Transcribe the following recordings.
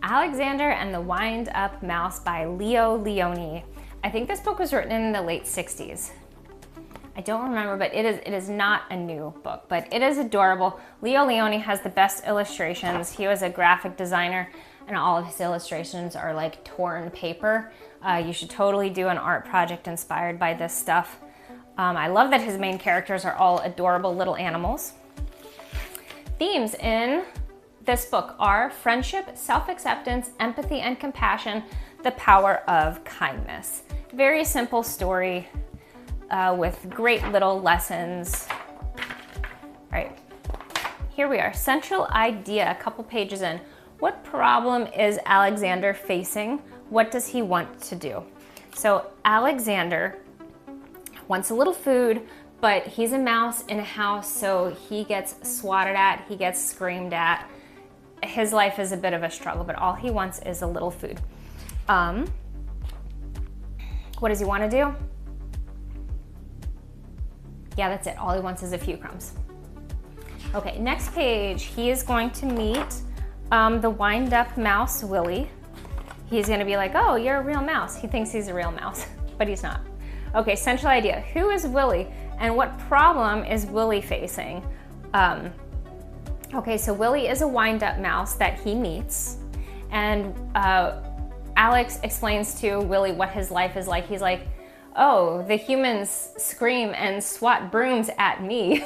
Alexander and the Wind-Up Mouse by Leo Lionni. I think this book was written in the late 60s. I don't remember, but it is not a new book, but it is adorable. Leo Lionni has the best illustrations. He was a graphic designer, and all of his illustrations are like torn paper. You should totally do an art project inspired by this stuff. I love that his main characters are all adorable little animals. Themes in this book are friendship, self-acceptance, empathy and compassion, the power of kindness. Very simple story with great little lessons. All right, here we are. Central idea, a couple pages in. What problem is Alexander facing? What does he want to do? So Alexander wants a little food, but he's a mouse in a house, so he gets swatted at, he gets screamed at. His life is a bit of a struggle, but all he wants is a little food. What does he want to do? Yeah, that's it. All he wants is a few crumbs. Okay, next page. He is going to meet the wind-up mouse, Willie. He's going to be like, oh, you're a real mouse. He thinks he's a real mouse, but he's not. Okay, central idea. Who is Willie and what problem is Willie facing? Okay, so Willie is a wind-up mouse that he meets, and Alex explains to Willie what his life is like. He's like, oh, the humans scream and swat brooms at me.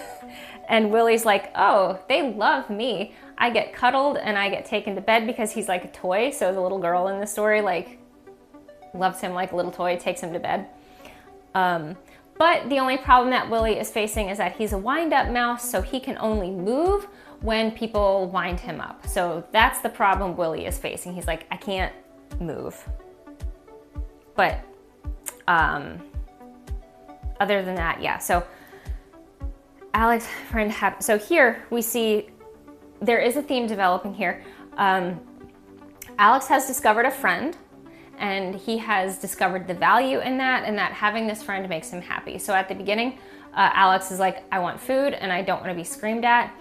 And Willie's like, oh, they love me. I get cuddled and I get taken to bed because he's like a toy. So the little girl in the story like loves him like a little toy, takes him to bed. But the only problem that Willie is facing is that he's a wind-up mouse, so he can only move when people wind him up. So that's the problem Willie is facing. He's like, I can't move. But other than that, yeah. So Alex, friend, so here we see there is a theme developing here. Alex has discovered a friend, and he has discovered the value in that, and that having this friend makes him happy. So at the beginning, Alex is like, I want food and I don't want to be screamed at.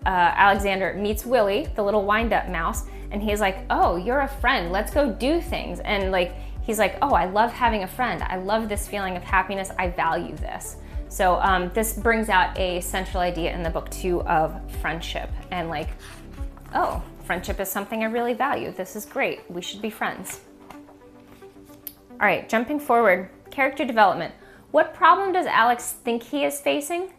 Alexander meets Willie, the little wind-up mouse, and he's like, oh, you're a friend, let's go do things. And like, he's like, oh, I love having a friend. I love this feeling of happiness. I value this. So this brings out a central idea in the book too of friendship, and like, oh, friendship is something I really value. This is great. We should be friends. All right, jumping forward, character development. What problem does Alex think he is facing?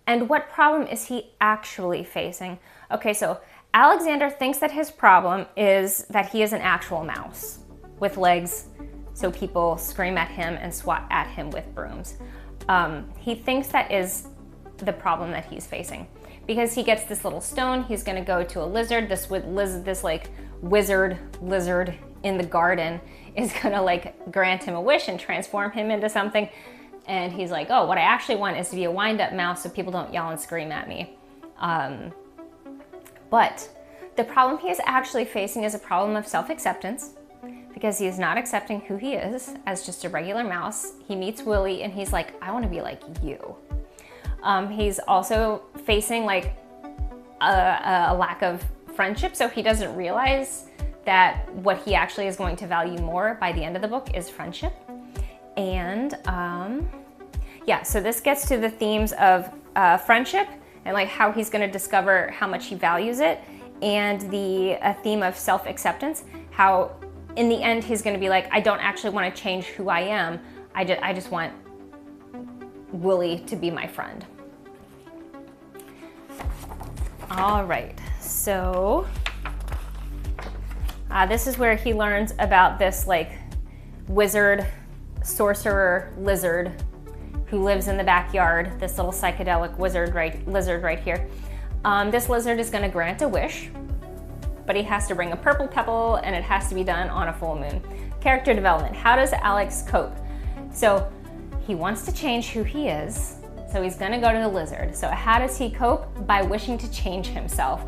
And what problem is he actually facing? Okay, so Alexander thinks that his problem is that he is an actual mouse with legs, so people scream at him and swat at him with brooms. He thinks that is the problem that he's facing. Because he gets this little stone, he's gonna go to a lizard. This like wizard lizard in the garden is gonna like grant him a wish and transform him into something. And he's like, oh, what I actually want is to be a wind-up mouse so people don't yell and scream at me. But the problem he is actually facing is a problem of self-acceptance, because he is not accepting who he is as just a regular mouse. He meets Willie and he's like, I want to be like you. He's also facing like a lack of friendship, so he doesn't realize that what he actually is going to value more by the end of the book is friendship. And yeah, so this gets to the themes of friendship and like how he's going to discover how much he values it, and the theme of self-acceptance, how in the end he's going to be like, I don't actually want to change who I am. I just want Willie to be my friend. All right, so this is where he learns about this like wizard, sorcerer lizard who lives in the backyard, this little psychedelic lizard right here. This lizard is going to grant a wish, but he has to bring a purple pebble and it has to be done on a full moon. Character development. How does Alex cope? So he wants to change who he is, so he's gonna go to the lizard. So how does he cope? By wishing to change himself.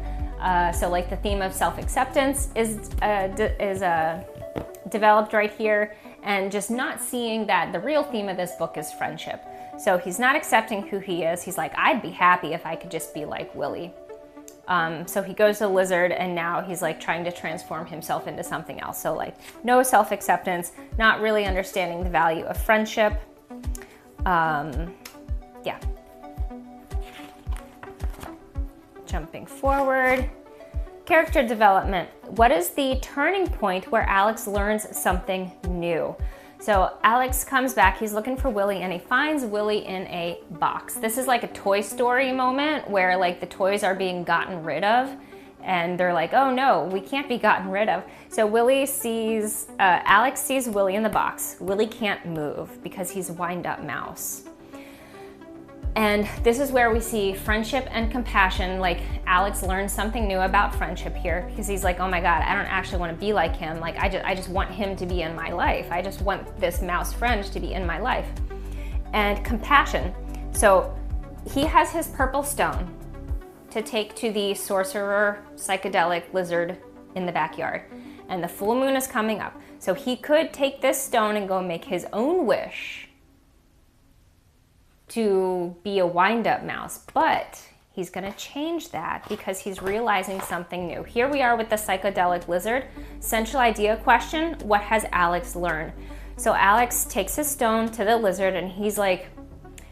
So like the theme of self-acceptance is developed right here, and just not seeing that the real theme of this book is friendship. So he's not accepting who he is. He's like, I'd be happy if I could just be like Willie. So he goes to lizard, and now he's like trying to transform himself into something else. So like no self-acceptance, not really understanding the value of friendship. Yeah. Jumping forward. Character development. What is the turning point where Alex learns something new? So Alex comes back, he's looking for Willie, and he finds Willie in a box. This is like a Toy Story moment where like the toys are being gotten rid of, and they're like, oh no, we can't be gotten rid of. So Alex sees Willie in the box. Willie can't move because he's a wind-up mouse. And this is where we see friendship and compassion. Like Alex learns something new about friendship here, because he's like, oh my God, I don't actually want to be like him. Like I just want him to be in my life. I just want this mouse friend to be in my life. And compassion. So he has his purple stone to take to the sorcerer psychedelic lizard in the backyard. And the full moon is coming up. So he could take this stone and go make his own wish to be a wind-up mouse, but he's gonna change that because he's realizing something new. Here we are with the psychedelic lizard. Central idea question, what has Alex learned? So Alex takes his stone to the lizard, and he's like,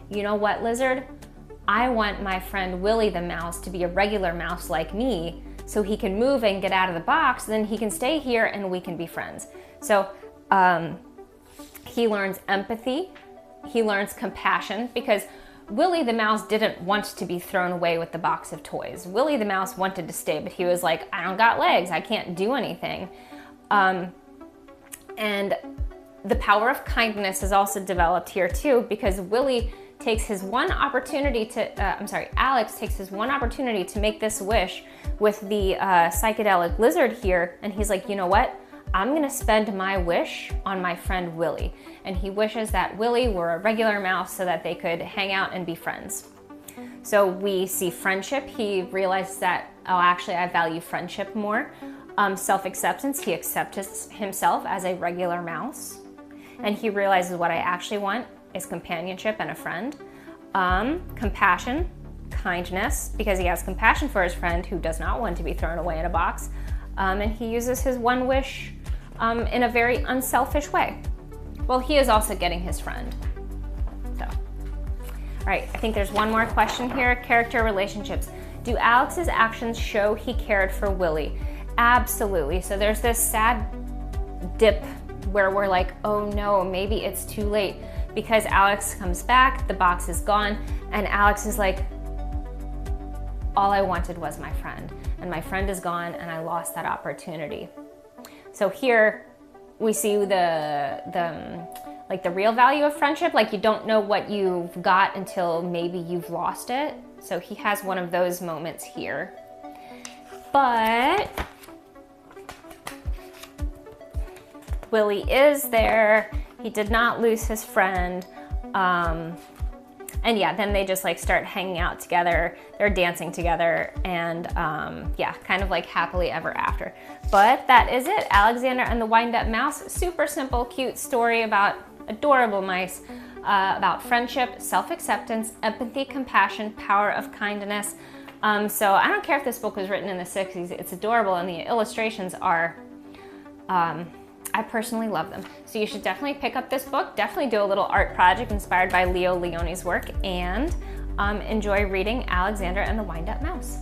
you know what, lizard? I want my friend Willie the mouse to be a regular mouse like me, so he can move and get out of the box, then he can stay here and we can be friends. So he learns empathy. He learns compassion, because Willie the mouse didn't want to be thrown away with the box of toys. Willie the mouse wanted to stay, but he was like, I don't got legs, I can't do anything. And the power of kindness is also developed here too, because Alex takes his one opportunity to make this wish with the psychedelic lizard here, and he's like, you know what? I'm gonna spend my wish on my friend Willie. And he wishes that Willie were a regular mouse so that they could hang out and be friends. So we see friendship. He realizes that, oh, actually I value friendship more. Self-acceptance, he accepts himself as a regular mouse. And he realizes what I actually want is companionship and a friend. Compassion, kindness, because he has compassion for his friend who does not want to be thrown away in a box. And he uses his one wish in a very unselfish way. Well, he is also getting his friend. So, all right, I think there's one more question here. Character relationships. Do Alex's actions show he cared for Willie? Absolutely. So there's this sad dip where we're like, oh no, maybe it's too late, because Alex comes back, the box is gone, and Alex is like, all I wanted was my friend, and my friend is gone, and I lost that opportunity. So here we see the real value of friendship. Like, you don't know what you've got until maybe you've lost it. So he has one of those moments here. But Willie is there. He did not lose his friend. And yeah, then they just like start hanging out together. They're dancing together, and yeah, kind of like happily ever after. But that is it. Alexander and the Wind-Up Mouse. Super simple, cute story about adorable mice, about friendship, self-acceptance, empathy, compassion, power of kindness. So I don't care if this book was written in the 60s. It's adorable, and the illustrations are, I personally love them. So you should definitely pick up this book. Definitely do a little art project inspired by Leo Lioni's work, and enjoy reading Alexander and the Wind-Up Mouse.